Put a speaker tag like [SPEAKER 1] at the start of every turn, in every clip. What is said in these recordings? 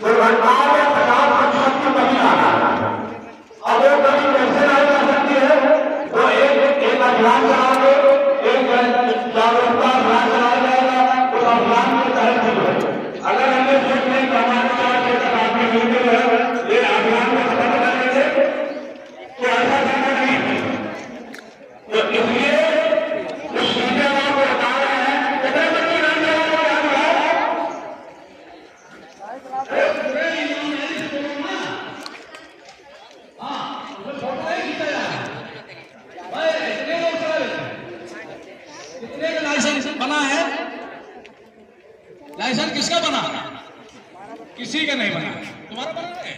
[SPEAKER 1] दुर्घटनाओं में 50% की कमी आ रहा है। अब वो कमी कैसे लाई जा सकती है? वो एक अभियान चलाओगे, एक जागरूकता अभियान चलाया जाएगा। उस अभियान के तहत ही है, अगर हमें सोच नहीं हमारे 4 तक आदमी मिलते हैं ये अभियान को खत्म कर देंगे तो ऐसा करना नहीं है। तो इसलिए कुछ चीजें आपको बता रहे हैं, कितने बच्चे नहीं
[SPEAKER 2] कितने का लाइसेंस बना है? लाइसेंस किसका बना? किसी का नहीं बना। तुम्हारा बना है?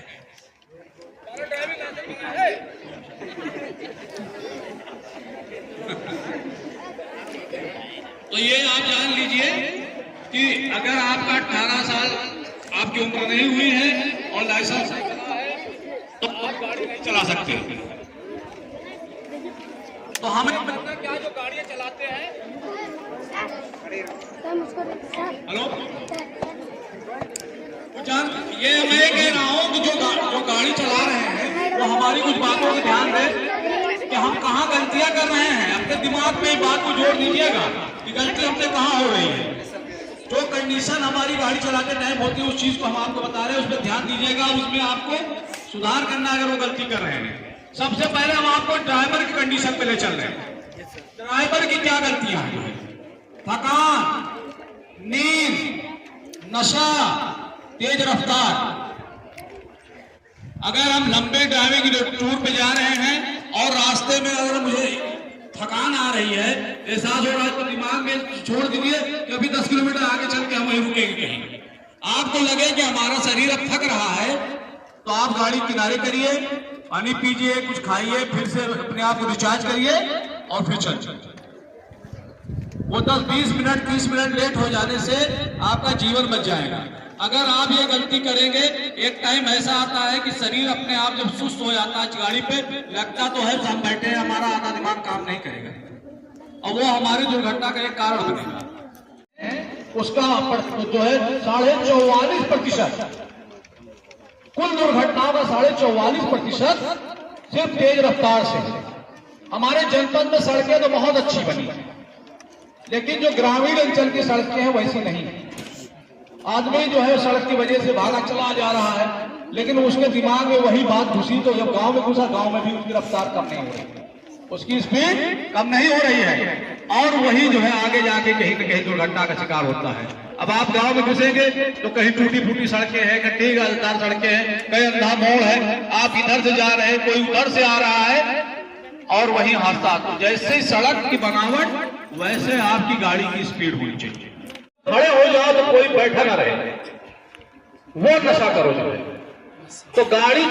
[SPEAKER 2] तुम्हारा ड्राइविंग लाइसेंस बना है? तो ये आप जान लीजिए कि अगर आपका 18 साल आपकी उम्र नहीं हुई है और लाइसेंस नहीं बना है तो आप गाड़ी नहीं चला सकते। तो हमें पता क्या जो गाड़ियां चलाते हैं। हेलो, ये मैं कह रहा हूँ कि जो गाड़ी चला रहे हैं वो हमारी कुछ बातों से ध्यान दें कि हम कहाँ गलतियां कर रहे हैं। अपने दिमाग में बात को जोड़ दीजिएगा कि गलती हमसे कहाँ हो रही है। जो कंडीशन हमारी गाड़ी चलाते टाइम होती है उस चीज को हम आपको बता रहे हैं, उस पर ध्यान दीजिएगा। उसमें आपको सुधार करना अगर वो गलती कर रहे हैं। सबसे पहले हम आपको ड्राइवर की कंडीशन पे ले चल रहे हैं। ड्राइवर की क्या गलतियां हैं? थकान, नींद, नशा, तेज रफ्तार। अगर हम लंबे ड्राइविंग टूर पे जा रहे हैं और रास्ते में अगर मुझे थकान आ रही है, एहसास हो रहा है, तो दिमाग में छोड़ दीजिए कि अभी 10 किलोमीटर आगे चल के हम वहीं रुकेंगे कहीं। आपको लगे कि हमारा शरीर अब थक रहा है तो आप गाड़ी किनारे करिए, पानी पीजिए, कुछ खाइए, फिर से अपने आप को रिचार्ज करिए और फिर चल। वो 10-20 मिनट 30 मिनट लेट हो जाने से आपका जीवन बच जाएगा। अगर आप ये गलती करेंगे, एक टाइम ऐसा आता है कि शरीर अपने आप जब सुस्त हो जाता है गाड़ी पे, लगता तो है हम बैठे हैं, हमारा आधा दिमाग काम नहीं करेगा और वो हमारी दुर्घटना का एक कारण बनेगा। उसका जो है 44.5% कुल दुर्घटनाओं का 44.5% सिर्फ तेज रफ्तार से। हमारे जनपद में सड़कें तो बहुत अच्छी बनी है, लेकिन जो ग्रामीण अंचल की सड़कें हैं वैसी नहीं है। आदमी जो है सड़क की वजह से भागा चला जा रहा है, लेकिन उसके दिमाग में वही बात घुसी तो जब गांव में घुसा, गांव में भी उसकी रफ्तार कम नहीं हो रही, उसकी स्पीड कम नहीं हो रही है और वही जो है आगे जाके कहीं न कहीं दुर्घटना का शिकार होता है। अब आप गांव में घुसेंगे तो कहीं टूटी फूटी सड़कें हैं, कहीं गलदार सड़कें हैं, कहीं अंधा मोड़ है, आप इधर से जा रहे हैं, कोई उधर से आ रहा है और वही हादसा। तो जैसे सड़क की बनावट वैसे आपकी गाड़ी की स्पीड होनी चाहिए। खड़े हो जाओ तो कोई बैठा ना रहे, वो नशा करो जो है। तो गाड़ी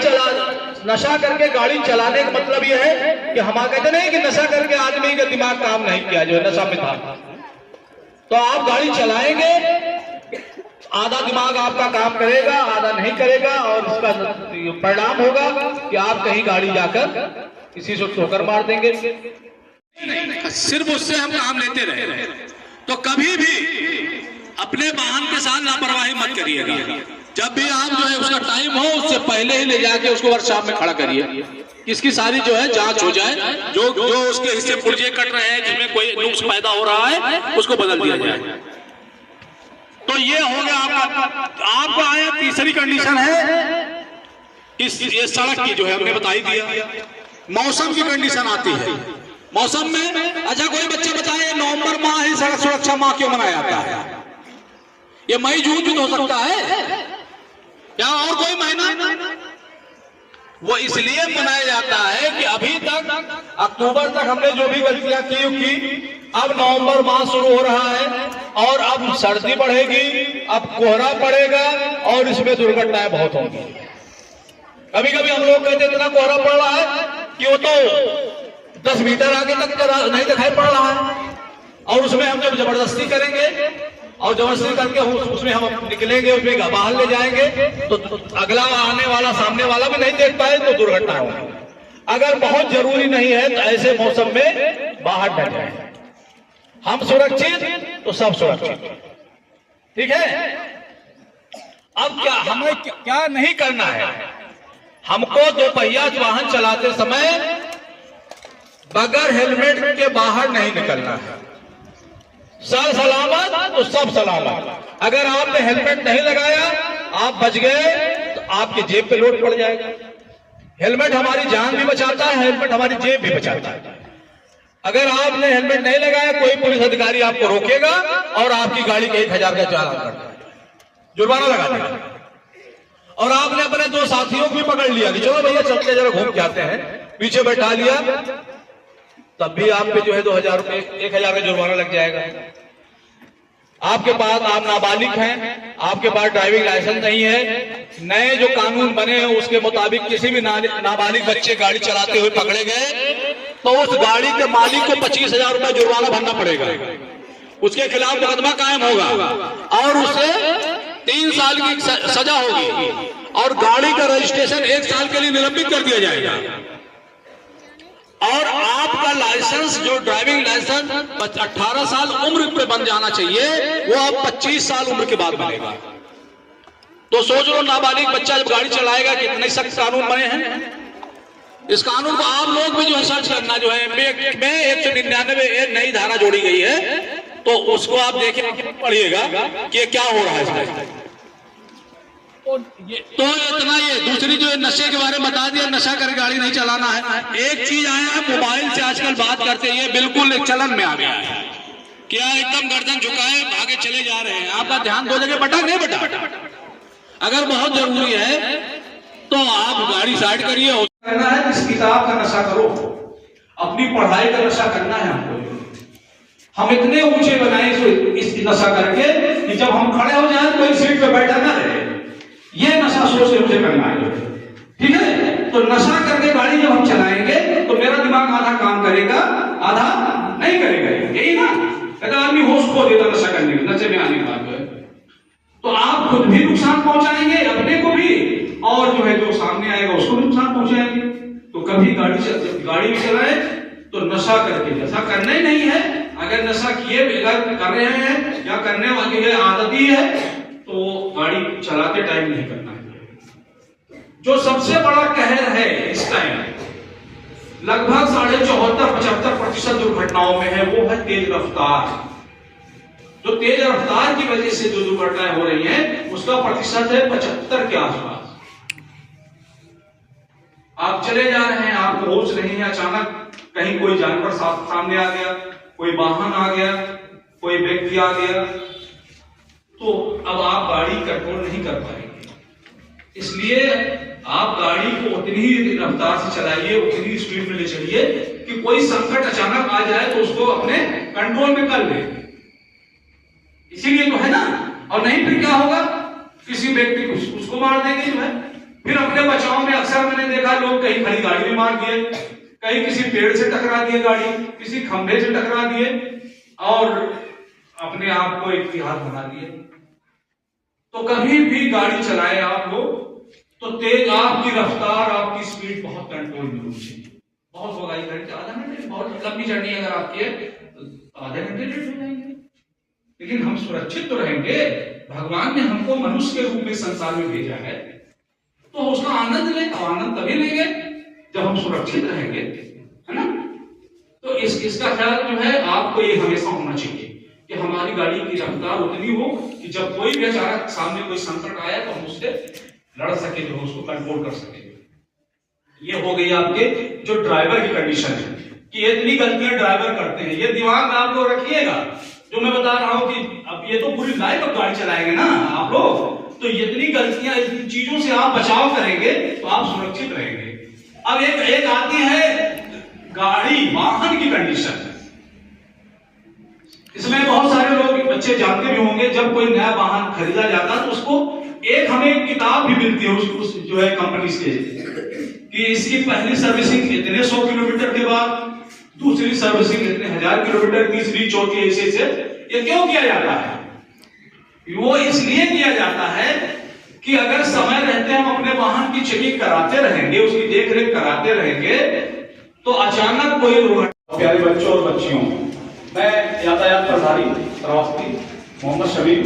[SPEAKER 2] नशा करके गाड़ी चलाने का मतलब यह है कि हम कहते नहीं कि नशा करके आदमी का दिमाग काम नहीं किया, जो नशा में था। तो आप गाड़ी चलाएंगे, आधा दिमाग आपका काम करेगा, आधा नहीं करेगा और इसका परिणाम होगा कि आप कहीं गाड़ी जाकर किसी से ठोकर मार देंगे। सिर्फ उससे हम काम लेते रहे तो कभी भी अपने वाहन के साथ लापरवाही मत करिएगा। जब भी आप जो है उसका टाइम हो उससे पहले ही ले जाके उसको वर्कशॉप में खड़ा करिए, इसकी सारी जो है जांच हो जाए, जो उसके हिस्से पुर्जे कट रहे हैं, जिसमें कोई नुक्स पैदा हो रहा है उसको बदल दिया जाए। तो ये हो गया आपको आया। तीसरी कंडीशन है ये सड़क की, जो है हमने बताई दिया। मौसम की कंडीशन आती है। मौसम में अच्छा कोई बच्चे बताए नवंबर माह ही सड़क सुरक्षा माह क्यों मनाया जाता है? ये मई जून हो सकता है क्या और कोई महीना? वो इसलिए मनाया जाता है कि अभी तक अक्टूबर तक हमने जो भी गलतियां की, अब नवंबर माह शुरू हो रहा है और अब सर्दी बढ़ेगी, अब कोहरा पड़ेगा और इसमें दुर्घटनाएं बहुत होंगी। कभी कभी हम लोग कहते इतना कोहरा पड़ रहा है कि वो तो 10 मीटर आगे तक नहीं दिखाई पड़ रहा है और उसमें हम जब जबरदस्ती करेंगे और जबरदस्ती करके उसमें हम निकलेंगे, उसमें बाहर ले जाएंगे तो अगला आने वाला सामने वाला भी नहीं देख पाए तो दुर्घटना होगी। अगर बहुत जरूरी नहीं है तो ऐसे मौसम में बाहर न जाए। हम सुरक्षित तो सब सुरक्षित, ठीक है। अब क्या हमें क्या नहीं करना है? हमको दोपहिया वाहन चलाते समय बगैर हेलमेट के बाहर नहीं निकलना है। सर सलामत तो सब सलामत। अगर आपने हेलमेट नहीं लगाया, आप बच गए तो आपकी जेब पे लोड पड़ जाएगा। हेलमेट हमारी जान भी बचाता है, हेलमेट हमारी जेब भी बचाता है। अगर आपने हेलमेट नहीं लगाया, कोई पुलिस अधिकारी आपको रोकेगा और आपकी गाड़ी के 1000 का चालान करता है, जुर्माना लगा देगा। और आपने अपने 2 साथियों को भी पकड़ लिया कि चलो भैया चलते जरा घूम के आते हैं, पीछे बैठा लिया, तब भी आप पे जो है 2000 रुपए 1000 का जुर्माना लग जाएगा। आपके पास आप नाबालिग हैं, आपके पास ड्राइविंग लाइसेंस नहीं है, नए जो कानून बने हैं उसके मुताबिक किसी भी नाबालिग बच्चे गाड़ी चलाते हुए पकड़े गए तो उस गाड़ी के मालिक को 25,000 रुपए जुर्माना भरना पड़ेगा, उसके खिलाफ मुकदमा कायम होगा और उसे 3 साल की सजा होगी और गाड़ी का रजिस्ट्रेशन 1 साल के लिए निलंबित कर दिया जाएगा। और आपका लाइसेंस जो ड्राइविंग लाइसेंस 18 साल उम्र पे बन जाना चाहिए, वो आप 25 साल उम्र के बाद बनेगा। तो सोच लो नाबालिग बच्चा जब गाड़ी चलाएगा कितने सख्त कानून बने हैं। इस कानून को आप लोग भी जो है सर्च करना, जो है में 199 नई धारा जोड़ी गई है, तो उसको आप देखें पढ़िएगा कि क्या हो रहा है इसमें। तो इतना ये दूसरी जो नशे के बारे में बता दिया, नशा करके गाड़ी नहीं चलाना है। एक चीज आया है, मोबाइल से आजकल बात करते हैं, बिल्कुल एक चलन में आ गया है। क्या एकदम गर्दन झुकाए भागे चले जा रहे हैं, आपका ध्यान 2 जगह बटा नहीं बटा। अगर बहुत जरूरी है तो आप गाड़ी साइड करिए। करना है इस किताब का नशा करो, अपनी पढ़ाई का नशा करना है हमको। हम इतने ऊंचे बनाए इस नशा करके कि जब हम खड़े हो जाए तो इस सीट पे बैठा ना रहे, ये नशा सोच के मुझे करना है। ठीक है, तो नशा करके गाड़ी जब हम चलाएंगे तो मेरा दिमाग आधा काम करेगा, आधा नहीं करेगा, यही ना। अगर आदमी होश खो देता नशा करने में, नशे में आने के बाद तो आप खुद भी नुकसान पहुंचाएंगे, अपने को भी, और जो है जो सामने आएगा उसको भी नुकसान पहुंचाएंगे। तो कभी गाड़ी भी चलाए तो नशा करके, नशा करना ही नहीं है। अगर नशा किए कर रहे हैं या करने वाली आदती है तो गाड़ी चलाते टाइम नहीं करना है। जो सबसे बड़ा कहर है इस टाइम, लगभग 74-75% दुर्घटनाओं में है, वो है तेज रफ्तार। जो तेज रफ्तार की वजह से जो दुर्घटनाएं हो रही हैं उसका प्रतिशत है 75 के आसपास। आप चले जा रहे हैं, आपको होश नहीं है, अचानक कहीं कोई जानवर सामने आ गया, कोई वाहन आ गया, कोई व्यक्ति आ गया, तो अब आप गाड़ी कंट्रोल नहीं कर पाएंगे। इसलिए आप गाड़ी को उतनी ही रफ्तार से चलाइए, उतनी स्पीड में ले चलिए कि कोई संकट अचानक आ जाए तो उसको अपने कंट्रोल में कर ले। इसीलिए तो है ना। और नहीं फिर क्या होगा, किसी व्यक्ति को उसको मार देंगे जो है। फिर अपने बचाव में अक्सर मैंने देखा लोग कहीं खड़ी गाड़ी में मार दिए, कहीं किसी पेड़ से टकरा दिए गाड़ी, किसी खंभे से टकरा दिए और अपने आप को एक तिहार बना दिए। तो कभी भी गाड़ी चलाए आप लोग तो तेज, आपकी रफ्तार, आपकी स्पीड बहुत कंट्रोल में होनी चाहिए। बहुत होगा आधा घंटे, बहुत लंबी जर्नी अगर आपकी है तो आधे घंटे लेट हो जाएंगे, लेकिन हम सुरक्षित तो रहेंगे। भगवान ने हमको मनुष्य के रूप में संसार में भेजा है तो उसका आनंद लें। आनंद तभी लेंगे जब हम सुरक्षित रहेंगे, है ना। तो इसका ख्याल जो है आपको ये हमेशा होना चाहिए कि हमारी गाड़ी की रफ्तार उतनी हो कि जब कोई भी अचानक सामने कोई संकट आया तो हम उससे लड़ सके, जो उसको कंट्रोल कर सके। ये हो गई आपके जो ड्राइवर की कंडीशन है कि इतनी गलतियां ड्राइवर करते हैं। ये दिमाग में आप लोग रखिएगा जो मैं बता रहा हूं कि अब ये तो पूरी लाइफ अब गाड़ी चलाएंगे ना आप लोग, तो इतनी गलतियां, इन चीजों से आप बचाव करेंगे तो आप सुरक्षित रहेंगे। अब एक आती है गाड़ी वाहन की कंडीशन। इसमें बहुत सारे लोग बच्चे जानते भी होंगे, जब कोई नया वाहन खरीदा जाता है तो उसको एक हमें किताब भी मिलती है उस जो है कंपनी से कि इसकी पहली सर्विसिंग इतने 100 किलोमीटर के बाद, दूसरी सर्विसिंग इतने 1000 किलोमीटर, तीसरी चौथी, ऐसे ये क्यों किया जाता है? वो इसलिए किया जाता है कि अगर समय रहते हम अपने वाहन की चेकिंग कराते रहेंगे, उसकी देखरेख कराते रहेंगे, तो अचानक कोई दुर्घटना। प्यारे बच्चों और बच्चियों, मैं यातायात प्रभारी प्रवासी मोहम्मद शबीर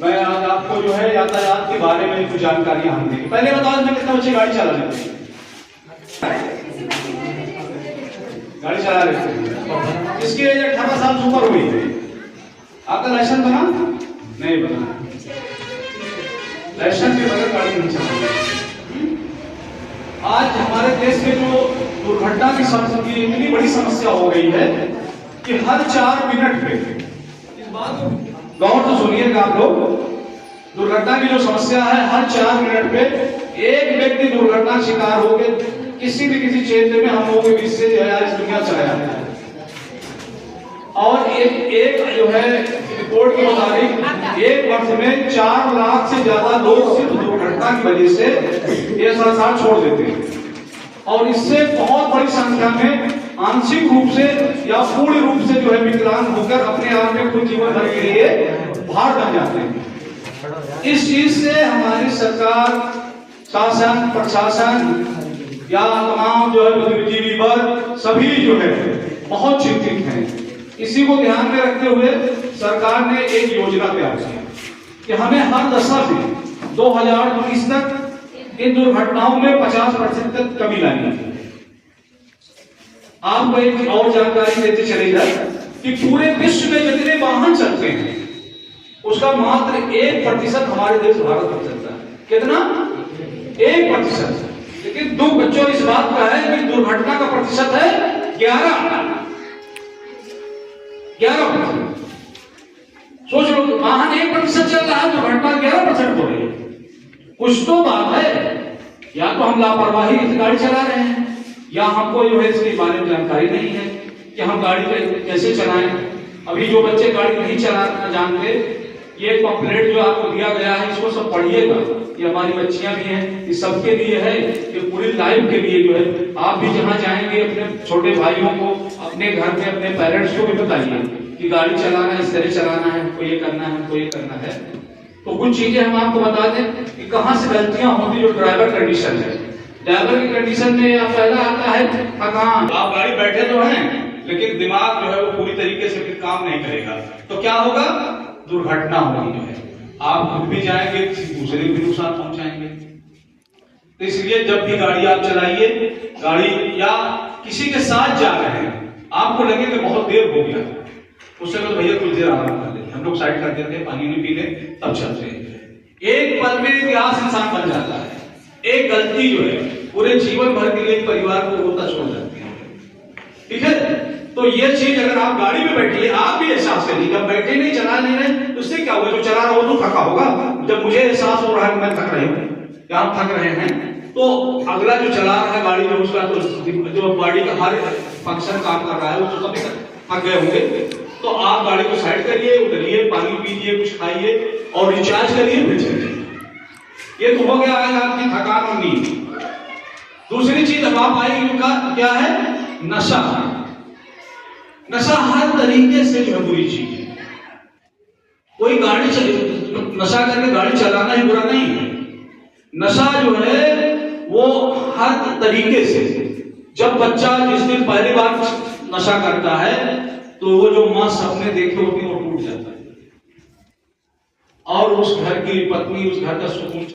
[SPEAKER 3] मैं आज आपको जो है यातायात के बारे में कुछ जानकारियां हम देंगे। पहले बताओ इसमें कितने बच्चे गाड़ी चला लेते हैं? गाड़ी चला लेते हैं। इसकी एज 18 साल से ऊपर हुई है। आपका लाइसेंस बना? नहीं बना। लाइसेंस के बगैर गाड़ी नहीं चलानी। आज हमारे देश में जो दुर्घटना की समस्या इतनी बड़ी समस्या हो गई है कि हर 4 मिनट पे, इस बात को गौर से सुनिएगा आप लोग, दुर्घटना की जो समस्या है हर 4 मिनट पे एक व्यक्ति दुर्घटना शिकार होकर किसी न किसी क्षेत्र में हम लोगों के बीच से जो है इस दुनिया चला जाता है। और एक जो है रिपोर्ट के मुताबिक एक वर्ष में 4 लाख से ज्यादा लोग सिर्फ दुर्घटना की वजह से ये संसार छोड़ देते हैं। और इससे बहुत बड़ी संख्या में आंशिक रूप से या पूर्ण रूप से जो है विकलांग होकर अपने आप में खुद जीवन भर के लिए भार बन जाते हैं। इस चीज से हमारी सरकार, शासन, प्रशासन या तमाम जो है बुद्धिजीवी वर्ग सभी जो है बहुत चिंतित हैं। इसी को ध्यान में रखते हुए सरकार ने एक योजना तैयार की कि हमें हर दशा में 2020 तक इन दुर्घटनाओं में 50% तक कमी लानी है। आपको एक और जानकारी देते चले जाए कि पूरे विश्व में जितने वाहन चलते हैं उसका मात्र 1% हमारे देश भारत में चलता है। कितना? 1%। लेकिन दुख बच्चों इस बात का है कि दुर्घटना का प्रतिशत है 11%। सोच लो, वाहन 1% चल रहा है, दुर्घटना 11% हो रही है। कुछ तो बात है, या तो हम लापरवाही से गाड़ी चला रहे हैं या हमको जो है इसके बारे में जानकारी नहीं है कि हम गाड़ी कैसे चलाएं। अभी जो बच्चे गाड़ी नहीं चलाना जानते, ये पंपलेट जो आपको दिया गया है इसको सब पढ़िएगा। ये हमारी बच्चियां भी हैं, ये सबके लिए है, ये पूरी लाइफ के लिए जो है। आप भी जहां जाएंगे अपने छोटे भाइयों को, अपने घर में अपने पेरेंट्स को भी बताइए कि गाड़ी चलाना इस तरह चलाना है, हमको ये करना है, हमको ये करना है। तो कुछ चीजें हम आपको बता दें कि कहां से गलतियां होती जो ड्राइवर कंडीशन है। ड्राइवर की कंडीशन में पहला आता है थकान। आप गाड़ी बैठे तो हैं लेकिन दिमाग जो है वो पूरी तरीके से फिर काम नहीं करेगा, तो क्या होगा? दुर्घटना होगी जो है। आप खुद भी जाएंगे, किसी दूसरे को भी नुकसान पहुंचाएंगे। तो इसलिए जब भी गाड़ी आप चलाइए, गाड़ी या किसी के साथ जा रहे हैं, आपको लगे कि बहुत देर हो गया, उस समय भैया कुछ देर आराम कर लेते, हम लोग साइड कर देते हैं, पानी नहीं पी ले, तब चलते हैं। एक पल में इतिहास इंसान बन जाता है। एक गलती जो है पूरे जीवन भर के लिए परिवार को रोता छोड़ जाती है। ठीक है? तो ये चीज अगर आप गाड़ी में बैठिए, आप भी एहसास करिए। जब बैठे नहीं, चला नहीं रहे, तो उससे क्या होगा? जो चला रहा हो तो थका होगा। जब मुझे एहसास हो रहा है कि मैं थक रही हूँ या आप थक रहे हैं, तो अगला जो चला रहा है गाड़ी में उसका तो जो बॉडी का हर फंक्शन काम कर रहा है वो तो कभी थक गए होंगे। तो आप गाड़ी को साइड करिए, उतरिए, पानी पीजिए, कुछ खाइए और रिचार्ज करिए, फिर चलिए। ये तो हो गया है आपकी थकान और नींद। दूसरी चीज अब आप आएगी क्या है? नशा। नशा हर तरीके से जो है बुरी चीज है। कोई गाड़ी नशा करके गाड़ी चलाना ही बुरा नहीं है। नशा जो है वो हर तरीके से, जब बच्चा जिस दिन पहली बार नशा करता है तो वो जो मां सपने देखे होती है वो टूट जाता है और उस घर की पत्नी, उस घर का सुकून